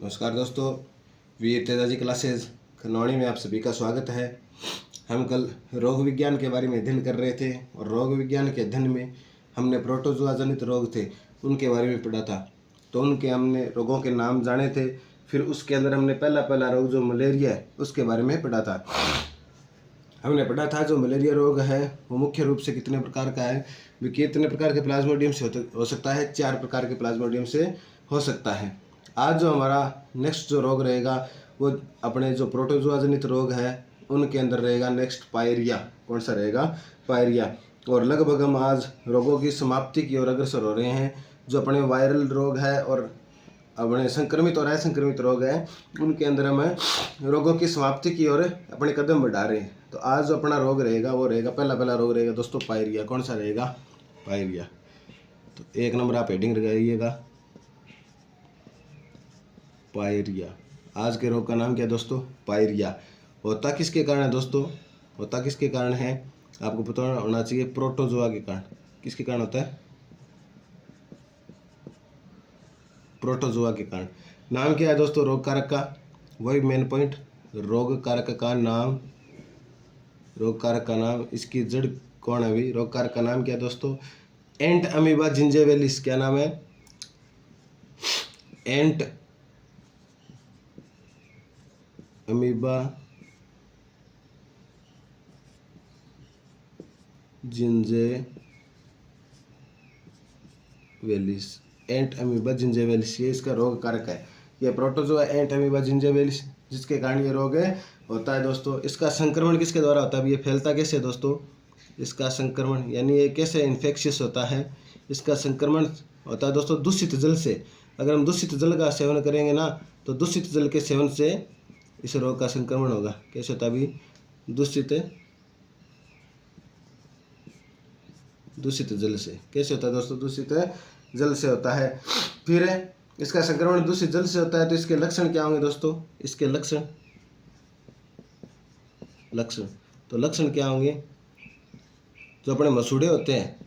नमस्कार दोस्तों, वीर तेजाजी क्लासेज खनौनी में आप सभी का स्वागत है। हम कल रोग विज्ञान के बारे में अध्ययन कर रहे थे और रोग विज्ञान के अध्ययन में हमने प्रोटोजोआ जनित रोग थे उनके बारे में पढ़ा था। तो उनके हमने रोगों के नाम जाने थे। फिर उसके अंदर हमने पहला रोग जो मलेरिया है उसके बारे में पढ़ा था। हमने पढ़ा था जो मलेरिया रोग है वो मुख्य रूप से कितने प्रकार का है, वो कितने प्रकार के प्लाज्मोडियम से हो सकता है। 4 प्रकार के प्लाज्मोडियम से हो सकता है। आज जो हमारा नेक्स्ट जो रोग रहेगा वो अपने जो प्रोटोजोआ जनित रोग है उनके अंदर रहेगा नेक्स्ट पायरिया। कौन सा रहेगा? पायरिया। और लगभग हम आज रोगों की समाप्ति की ओर अग्रसर हो रहे हैं। जो अपने वायरल रोग है और अपने संक्रमित और असंक्रमित रोग हैं उनके अंदर हम रोगों की समाप्ति की ओर अपने कदम बढ़ा रहे हैं। तो आज जो अपना रोग रहेगा वो रहेगा पहला रोग रहेगा दोस्तों पायरिया। कौन सा रहेगा? पायरिया। तो 1 नंबर आप हेडिंग लगाइएगा, पायरिया। आज के रोग का नाम क्या है दोस्तों? पायरिया। होता किसके कारण है दोस्तों? होता किसके कारण है आपको पता होना चाहिए। प्रोटोजोआ के कारण। किसके कारण होता है? प्रोटोजोआ के कारण। नाम क्या है दोस्तों रोग कारक का? वही मेन पॉइंट, रोग कारक का नाम। रोग कारक का नाम, इसकी जड़ कौन है भाई? रोग कारक का नाम क्या है दोस्तों? एंट अमीबा जिंजेवेलिस। क्या नाम है? एंट अमीबा जिंजेवेलिस। एंट अमीबा जिंजेवेलिस ये इसका रोग कारक है। ये प्रोटोजोआ एंट अमीबा जिंजेवेलिस जिसके कारण ये रोग है होता है दोस्तों। इसका संक्रमण किसके द्वारा होता है? ये फैलता कैसे दोस्तों? इसका संक्रमण यानी ये कैसे इन्फेक्शियस होता है? इसका संक्रमण होता है दोस्तों दूषित जल से। अगर हम दूषित जल का सेवन करेंगे ना तो दूषित जल के सेवन से इस रोग का संक्रमण होगा। कैसे होता है अभी? दूषित जल से। कैसे होता है दोस्तों? दूषित जल से होता है। फिर इसका संक्रमण दूषित जल से होता है तो इसके लक्षण क्या होंगे दोस्तों? इसके लक्षण तो लक्षण क्या होंगे? जो अपने मसूड़े होते हैं,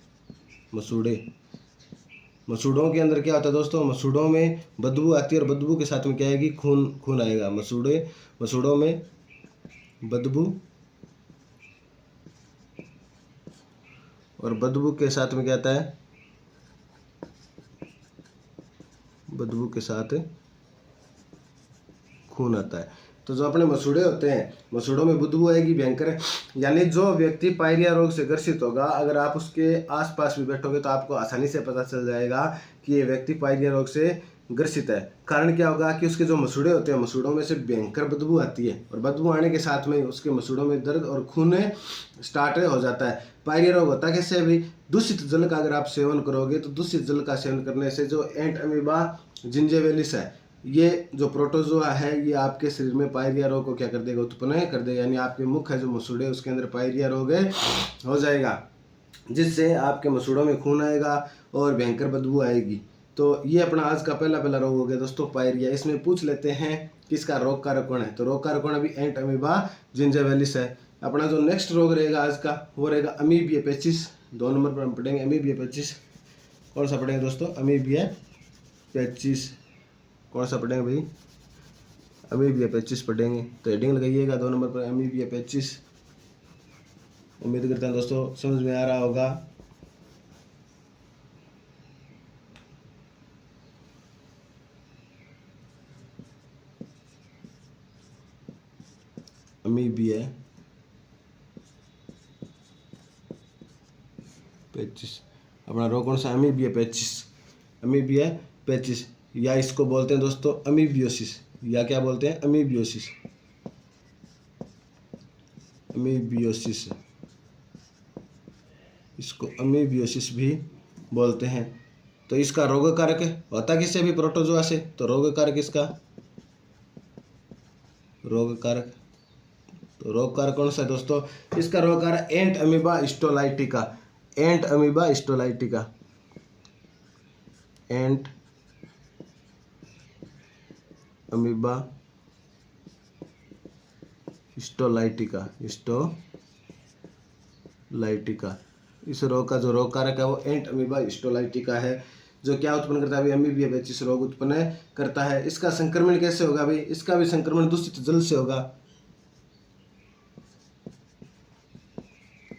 मसूड़ों के अंदर क्या होता है दोस्तों? मसूड़ों में बदबू आती है और बदबू के साथ में क्या आएगी? खून आएगा। मसूड़ों में बदबू और बदबू के साथ में क्या आता है? बदबू के साथ खून आता है। तो जो अपने मसूड़े होते हैं, मसूड़ों में बदबू आएगी भयंकर। यानी जो व्यक्ति पायरिया रोग से ग्रसित होगा, अगर आप उसके आसपास भी बैठोगे तो आपको आसानी से पता चल जाएगा कि ये व्यक्ति पायरिया रोग से ग्रसित है। कारण क्या होगा कि उसके जो मसूड़े होते हैं, मसूड़ों में से भयंकर बदबू आती है और बदबू आने के साथ में उसके मसूड़ों में दर्द और खून स्टार्ट हो जाता है। पायरिया रोग होता कैसे भी? दूषित जल का अगर आप सेवन करोगे तो दूषित जल का सेवन करने से जो एंट अमीबा जिंजेवेलिस है, ये जो प्रोटोजोआ है, ये आपके शरीर में पायरिया रोग को क्या कर देगा? उत्पन्न कर देगा। यानी आपके मुख है जो मसूड़े उसके अंदर पायरिया रोग हो जाएगा, जिससे आपके मसूड़ों में खून आएगा और भयंकर बदबू आएगी। तो ये अपना आज का पहला रोग हो गया दोस्तों पायरिया। इसमें पूछ लेते हैं कि इसका रोग कारक कौन है। तो रोग कारक कौन अभी? एंट अमीबा जिंजेवेलिस है। अपना जो नेक्स्ट रोग रहेगा आज का वो रहेगा अमीबिया पेचिस। 2 नंबर पर हम पढ़ेंगे अमीबिया पेचिस। कौन सा पढ़ेंगे दोस्तों? अमीबिया पेचिस। कौन सा पढ़ेंगे भाई? अमीबिया पेचिस पढ़ेंगे। तो हेडिंग लगाइएगा 2 नंबर पर अमीबिया पेचिस। उम्मीद करता हूँ दोस्तों समझ में आ रहा होगा। अमीबिया पेचिस अपना रोग कौन सा? अमीबिया पेचिस। अमीबिया पेचिस या इसको बोलते हैं दोस्तों अमीबियोसिस, या क्या बोलते हैं? अमीबियोसिस। अमीबियोसिस, इसको अमीबियोसिस भी बोलते हैं। तो इसका रोग कारक होता किससे भी? प्रोटोजोआ से। तो रोग कारक इसका रोग कारक तो रोग कारक कौन सा है दोस्तों? इसका रोग कारक एंट अमीबा हिस्टोलाइटिका। एंट अमीबा हिस्टोलाइटिका। एंट अमीबा हिस्टोलाइटिका। इस रोग का जो रोग कारक है वो एंट अमीबा हिस्टोलाइटिका है। जो क्या उत्पन्न करता है अभी, अमीबिया पेचिस रोग उत्पन्न करता है। इसका संक्रमण कैसे होगा भाई, इसका भी संक्रमण दूषित जल से होगा।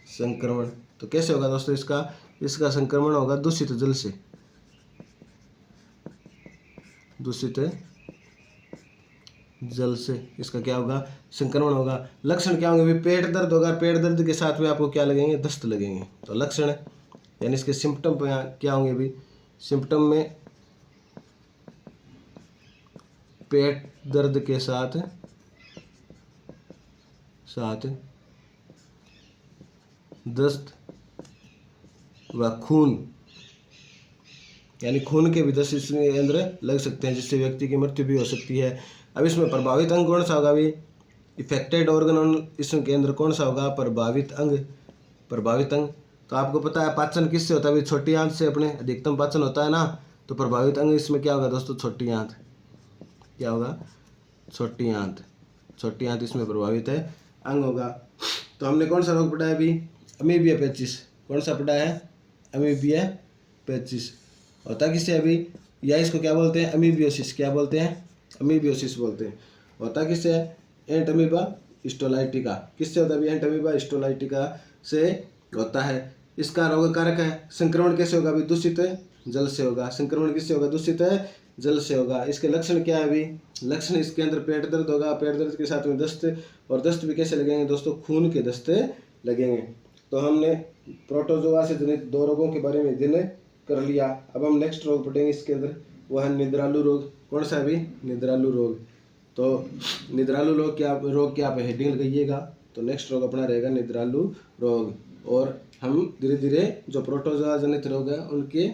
संक्रमण तो कैसे होगा दोस्तों, इसका संक्रमण होगा दूषित जल से, दूषित जल से इसका क्या होगा, संक्रमण होगा। लक्षण क्या होंगे, पेट दर्द होगा, पेट दर्द के साथ में आपको क्या लगेंगे, दस्त लगेंगे। तो लक्षण यानी इसके सिम्टम क्या होंगे भी, सिम्टम में पेट दर्द के साथ दस्त व खून, यानी खून के भी दस्त इसके अंदर लग सकते हैं, जिससे व्यक्ति की मृत्यु भी हो सकती है। अब इसमें प्रभावित अंग कौन सा होगा भी, इफेक्टेड ऑर्गन इसके अंदर कौन सा होगा, प्रभावित अंग। प्रभावित अंग तो आपको पता है पाचन किससे होता है भाई, छोटी आंत से अपने अधिकतम पाचन होता है ना। तो प्रभावित अंग इसमें क्या होगा दोस्तों, छोटी आंत। क्या होगा, छोटी आंत। छोटी आंत इसमें प्रभावित है अंग होगा। तो हमने कौन सा रोग पढ़ा है अभी, अमीबिया पेचिस। कौन सा पढ़ा है, अमीबिया पेचिस। होता किससे अभी, या इसको क्या बोलते हैं, अमीबियोसिस। क्या बोलते हैं, अमीबियोसिस बोलते हैं। होता किससे, एंट अमीबा हिस्टोलाइटिका। किससे होता है अभी, एंट अमीबा हिस्टोलाइटिका से होता है। इसका रोग कारक है, संक्रमण कैसे होगा अभी, दूषित जल से होगा। संक्रमण किससे होगा, दूषित जल से होगा। इसके लक्षण क्या है अभी, लक्षण इसके अंदर पेट दर्द होगा, पेट दर्द के साथ में दस्त, और दस्त भी कैसे लगेंगे दोस्तों, खून के दस्त लगेंगे। तो हमने प्रोटोजोआ से जनित 2 रोगों के बारे में अध्ययन कर लिया। अब हम नेक्स्ट रोग पढ़ेंगे इसके अंदर, वह है निद्रालु रोग। कौन सा अभी, निद्रालु रोग। तो निद्रालु रोग क्या आप हेडिंग लगाइएगा। तो नेक्स्ट रोग अपना रहेगा निद्रालु रोग। और हम धीरे धीरे जो प्रोटोजोआ जनित रोग है उनके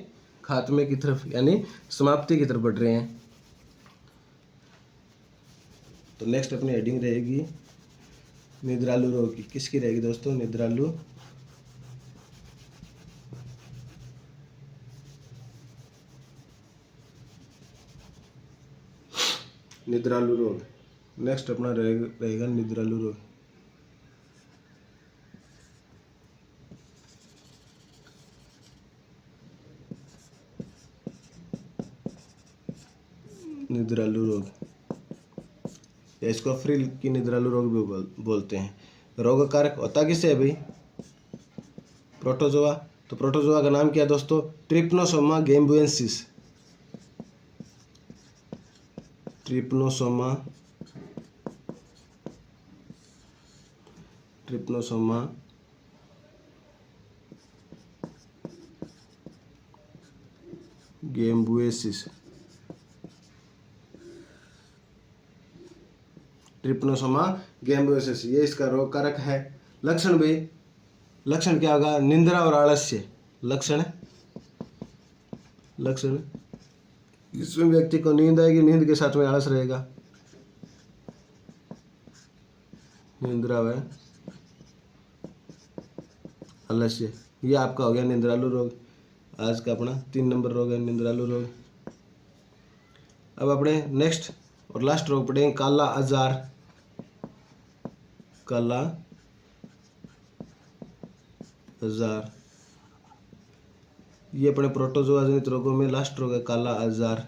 खात्मे की तरफ यानी समाप्ति की तरफ बढ़ रहे हैं। तो नेक्स्ट अपनी हेडिंग रहेगी निद्रालु रोग की। किसकी रहेगी दोस्तों, निद्रालु रोग। नेक्स्ट अपना रहेगा निद्रालु रोग। निद्रालु रोग या इसको फ्रिल की निद्रालु रोग भी बोलते हैं। रोग कारक होता किससे है भाई, प्रोटोजोआ। तो प्रोटोजोआ का नाम क्या है दोस्तों, ट्रिप्नोसोमा गैम्बुएंसिस। ट्रिप्नोसोमा गैम्बुएंसिस। ट्रिप्नोसोमा गैम्बुएंसिस ये इसका रोग कारक है। लक्षण भाई, लक्षण क्या होगा, निंद्रा और आलस्य। लक्षण इसमें व्यक्ति को नींद आएगी, नींद के साथ में आलस रहेगा। निंद्रा व आलस्य, ये आपका हो गया निद्रालु रोग। आज का अपना 3 नंबर रोग है निद्रालु रोग। अब अपने नेक्स्ट और लास्ट रोग पढ़ेंगे काला आजार। काला आजार ये अपने प्रोटोजोआ जनित रोगों में लास्ट रोग है काला आजार।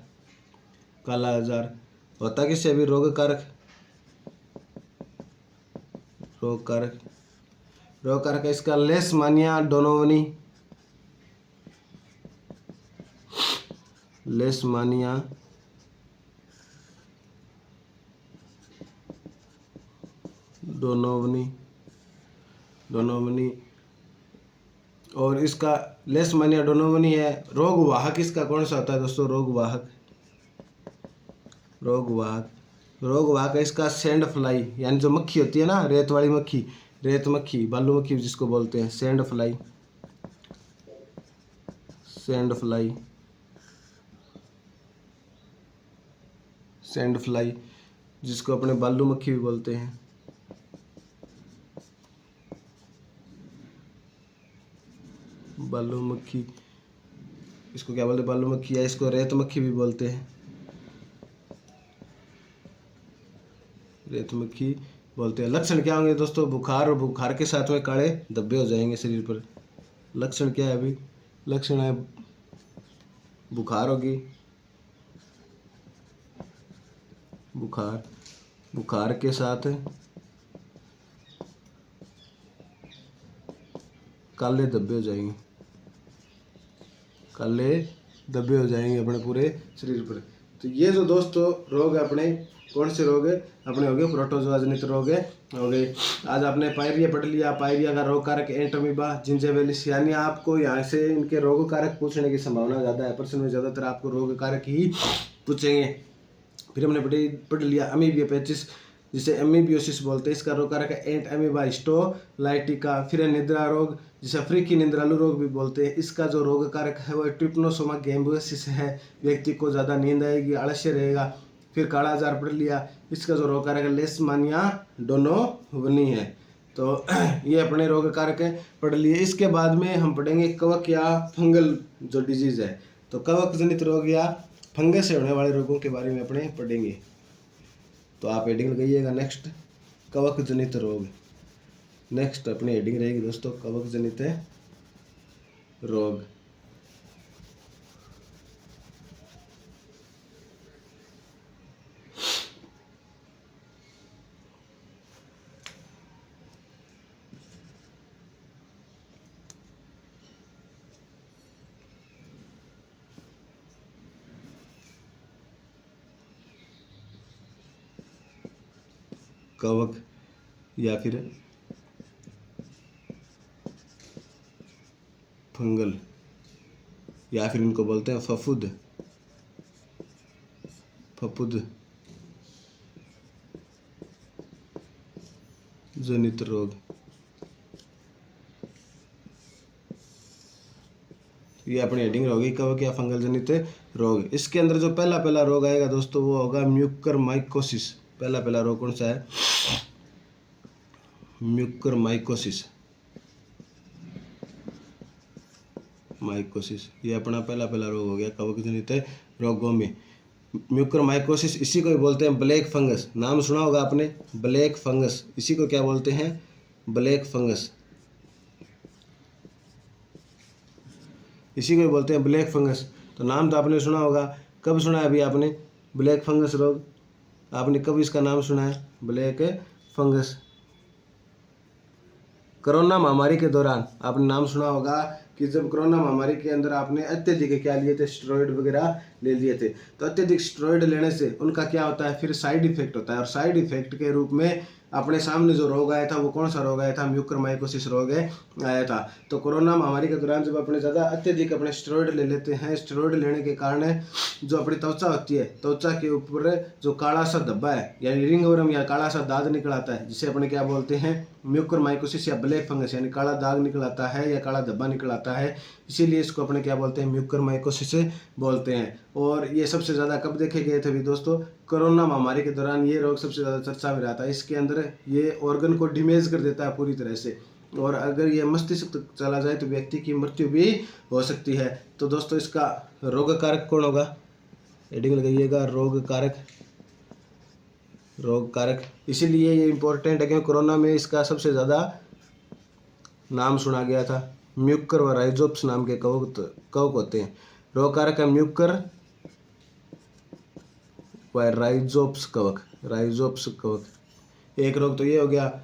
काला आजार होता किससे अभी, रोग कारक है इसका लेशमानिया डोनोवनी। लेशमानिया डोनोवनी और इसका लेशमानिया डोनोवनी है। रोग वाहक इसका कौन सा होता है दोस्तों, रोग वाहक है इसका सैंड फ्लाई, यानी जो मक्खी होती है ना, रेत वाली मक्खी, रेत मक्खी, बालू मक्खी जिसको बोलते हैं, सैंड फ्लाई जिसको अपने बालू मक्खी भी बोलते हैं। बालू मक्खी इसको क्या बोलते हैं, बालू मक्खी या इसको रेत मक्खी भी बोलते हैं। रेत मक्खी बोलते हैं। लक्षण क्या होंगे दोस्तों, बुखार, और बुखार के साथ में काले धब्बे हो जाएंगे शरीर पर। लक्षण क्या है अभी, लक्षण है बुखार होगी, बुखार, बुखार के साथ काले धब्बे हो जाएंगे, काले धब्बे हो जाएंगे अपने पूरे शरीर पर। तो ये जो दोस्तों रोग है अपने, कौन से रोग है अपने हो गए, प्रोटोजोआ जनित रोग है हो गए। आज आपने पायरिया पढ़ लिया, पायरिया का रोग कारक एंटोमीबा जिंजिविलिस, यानी आपको यहाँ से इनके रोग कारक पूछने की संभावना ज़्यादा है, प्रश्न में ज़्यादातर आपको रोग कारक ही पूछेंगे। फिर हमने पढ़ लिया अमीबिया पेचिस, जिसे एमीबियोसिस बोलते हैं, इसका रोग कारक है एंट अमीबा हिस्टोलाइटिका। फिर है निद्रा रोग, जिसे अफ्रीकी निद्रालु रोग भी बोलते हैं, इसका जो रोग कारक है वो ट्रिप्नोसोमा गैम्बियोसिस है, व्यक्ति को ज़्यादा नींद आएगी, आलस्य रहेगा। फिर काला जार पढ़ लिया, इसका जो रोग कारक है लेशमानिया डोनोवनी है। तो ये अपने रोग कारक पढ़ लिए। इसके बाद में हम पढ़ेंगे कवक या फंगल जो डिजीज है, तो कवक जनित रोग या फंगस से होने वाले रोगों के बारे में अपने पढ़ेंगे। तो आप हेडिंग लगाइएगा नेक्स्ट कवक जनित रोग। नेक्स्ट अपनी हेडिंग रहेगी दोस्तों कवक जनित रोग। कवक या फिर फंगल, या फिर इनको बोलते हैं फफूद, फफूद जनित रोग। ये अपनी हेडिंग होगी कवक या फंगल जनित रोग। इसके अंदर जो पहला रोग आएगा दोस्तों वो होगा म्यूकरमाइकोसिस। पहला रोग कौन सा है, म्यूकरमाइकोसिस, माइकोसिस। ये अपना पहला रोग हो गया कवक जनित रोगों में, म्यूकरमाइकोसिस। इसी को भी बोलते हैं ब्लैक फंगस, नाम सुना होगा आपने ब्लैक फंगस। इसी को क्या बोलते हैं, ब्लैक फंगस, इसी को भी बोलते हैं ब्लैक फंगस। तो नाम तो आपने सुना होगा, कब सुना है अभी आपने ब्लैक फंगस रोग, आपने कब इसका नाम सुना है ब्लैक फंगस? कोरोना महामारी के दौरान आपने नाम सुना होगा कि जब कोरोना महामारी के अंदर आपने अत्यधिक क्या लिए थे, स्टेरॉइड वगैरह ले लिए थे। तो अत्यधिक स्टेरॉइड लेने से उनका क्या होता है, फिर साइड इफेक्ट होता है, और साइड इफेक्ट के रूप में अपने सामने जो रोग आया था वो कौन सा रोग आया था, म्यूकरमाइकोसिस रोग आया था। तो कोरोना महामारी के दौरान जब अपने ज़्यादा अत्यधिक अपने स्टेरॉइड ले लेते हैं, स्टेरॉइड लेने के कारण जो अपनी त्वचा होती है, त्वचा के ऊपर जो काला सा धब्बा है यानी रिंगवर्म या काला सा दाग निकल आता है, जिसे अपने क्या बोलते हैं म्यूकरमाइकोसिस या ब्लैक फंगस, यानी काला दाग निकल आता है या काला धब्बा निकल आता है, इसीलिए इसको अपने क्या बोलते हैं म्यूकरमाइकोसिस बोलते हैं। और ये सबसे ज़्यादा कब देखे गए थे भी दोस्तों, कोरोना महामारी के दौरान ये रोग सबसे ज़्यादा चर्चा में रहा था। इसके अंदर ये ऑर्गन को डैमेज कर देता है पूरी तरह से, और अगर ये मस्तिष्क तक चला जाए तो व्यक्ति की मृत्यु भी हो सकती है। तो दोस्तों इसका रोग कारक कौन होगा, हेडिंग लगाइएगा रोग कारक, रोग कारक। इसीलिए ये इम्पोर्टेंट है क्योंकि कोरोना में इसका सबसे ज़्यादा नाम सुना गया था। म्यूकर व राइजोप्स नाम के कवक होते हैं। रोग कारक है म्यूकर व राइजोप्स कवक, राइजोप्स कवक। एक रोग तो ये हो गया।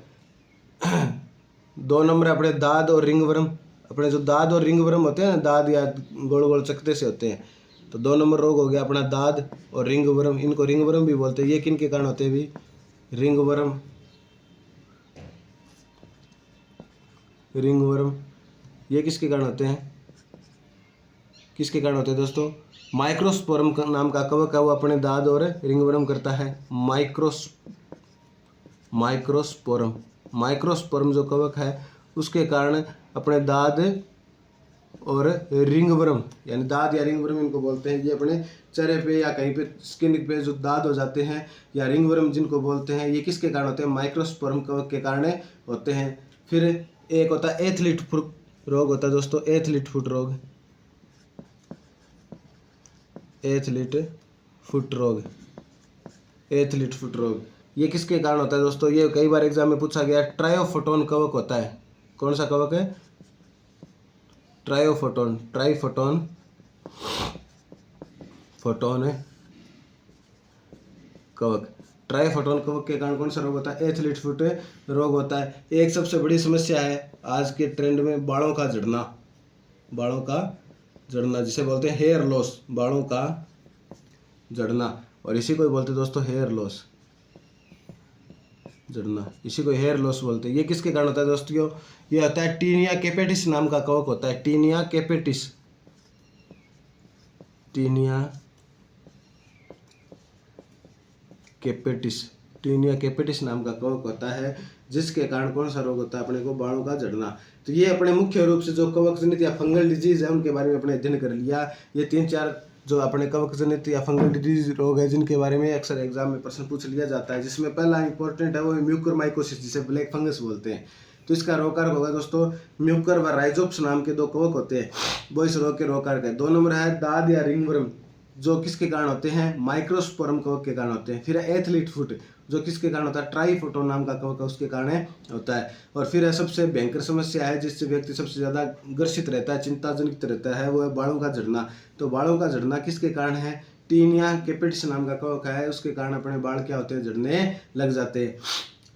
2 नंबर अपने दाद और रिंगवर्म। अपने जो दाद और रिंगवर्म होते हैं ना, दाद या गोल गोल चकते से होते हैं, तो 2 नंबर रोग हो गया अपना दाद और रिंगवर्म। इनको रिंगवर्म भी बोलते हैं। ये किन के कारण होते हैं भी, रिंगवर्म, रिंगवर्म ये किसके कारण होते हैं, किसके कारण होते हैं दोस्तों, माइक्रोस्पोरम नाम का कवक है वो अपने दाद और रिंगवर्म करता है। माइक्रोस्पोरम, माइक्रोस्पोरम जो कवक है उसके कारण अपने दाद और रिंगवर्म, यानी दाद या रिंगवर्म इनको बोलते हैं। ये अपने चेहरे पे या कहीं पे स्किन पे जो दाद हो जाते हैं या रिंगवर्म जिनको बोलते हैं, ये किसके कारण होते हैं, माइक्रोस्पोरम कवक के कारण होते हैं। फिर एक होता है एथलीट फुट रोग होता है दोस्तों, एथलीट फुट रोग, एथलीट फुट रोग, एथलीट फुट रोग। ये किसके कारण होता है दोस्तों, ये कई बार एग्जाम में पूछा गया। ट्रायोफोटोन कवक होता है। कौन सा कवक है, ट्रायोफोटोन, ट्राइफोटोन फोटोन कवक। ट्राइफोटोन कवक के कारण कौन सा रोग होता है? एथलीट फुट रोग होता है। एक सबसे बड़ी समस्या है आज के ट्रेंड में बालों का झड़ना, बालों का झड़ना जिसे बोलते हैं हेयर लॉस, बालों का झड़ना, और इसी को बोलते हैं दोस्तों हेयर लॉस, झड़ना, इसी को हेयर लॉस बोलते हैं। ये किसके कारण होता है दोस्तों? ये होता है टीनिया कैपेटिस नाम का कवक होता है, tinea capitis, tinea capitis, tinea capitis नाम का कवक होता है, जिसके कारण कौन सा रोग होता है अपने को? बालों का झड़ना। तो ये अपने मुख्य रूप से जो कवक जनित या फंगल डिजीज है उनके बारे में अपने अध्ययन कर लिया। ये 3-4 जो अपने कवक जनित या फंगल डिजीज रोग है जिनके बारे में अक्सर एग्जाम में प्रश्न पूछ लिया जाता है, जिसमें पहला इंपॉर्टेंट है वो म्यूकरमाइकोसिस जिसे ब्लैक फंगस बोलते हैं। तो इसका रोगकारक होगा दोस्तों म्यूकर व राइजोप्स नाम के 2 कवक होते हैं, वो इस रोग के रोगकारक है। 2 नंबर है दाद या रिंगवर्म, जो किसके कारण होते हैं? माइक्रोस्पोरम कवक के कारण होते हैं। फिर एथलीट फुट जो किसके कारण होता है? ट्राइफोटोन नाम का कवक उसके कारण होता है। और फिर है सबसे भयंकर समस्या है जिससे व्यक्ति सबसे ज्यादा ग्रसित रहता है, चिंताजनक रहता है, वो है बालों का झड़ना। तो बालों का झड़ना किसके कारण है? टीनिया कैपेटिस नाम का कवक है, उसके कारण अपने बाल क्या होते हैं? झड़ने लग जाते हैं।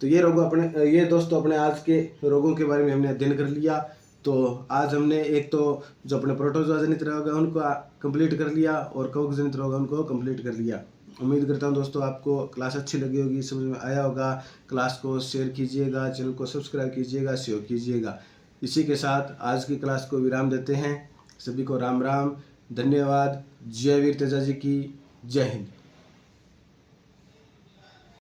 तो ये रोगों अपने ये दोस्तों अपने आज के रोगों के बारे में हमने अध्ययन कर लिया। तो आज हमने एक तो जो अपने प्रोटोजोआ जनित रोग है उनको कंप्लीट कर लिया और कवक जनित रोग है उनको कंप्लीट कर लिया। उम्मीद करता हूँ दोस्तों आपको क्लास अच्छी लगी होगी, समझ में आया होगा। क्लास को शेयर कीजिएगा, चैनल को सब्सक्राइब कीजिएगा, सहयोग कीजिएगा। इसी के साथ आज की क्लास को विराम देते हैं। सभी को राम राम, धन्यवाद। जय वीर तेजा जी की, जय हिंद।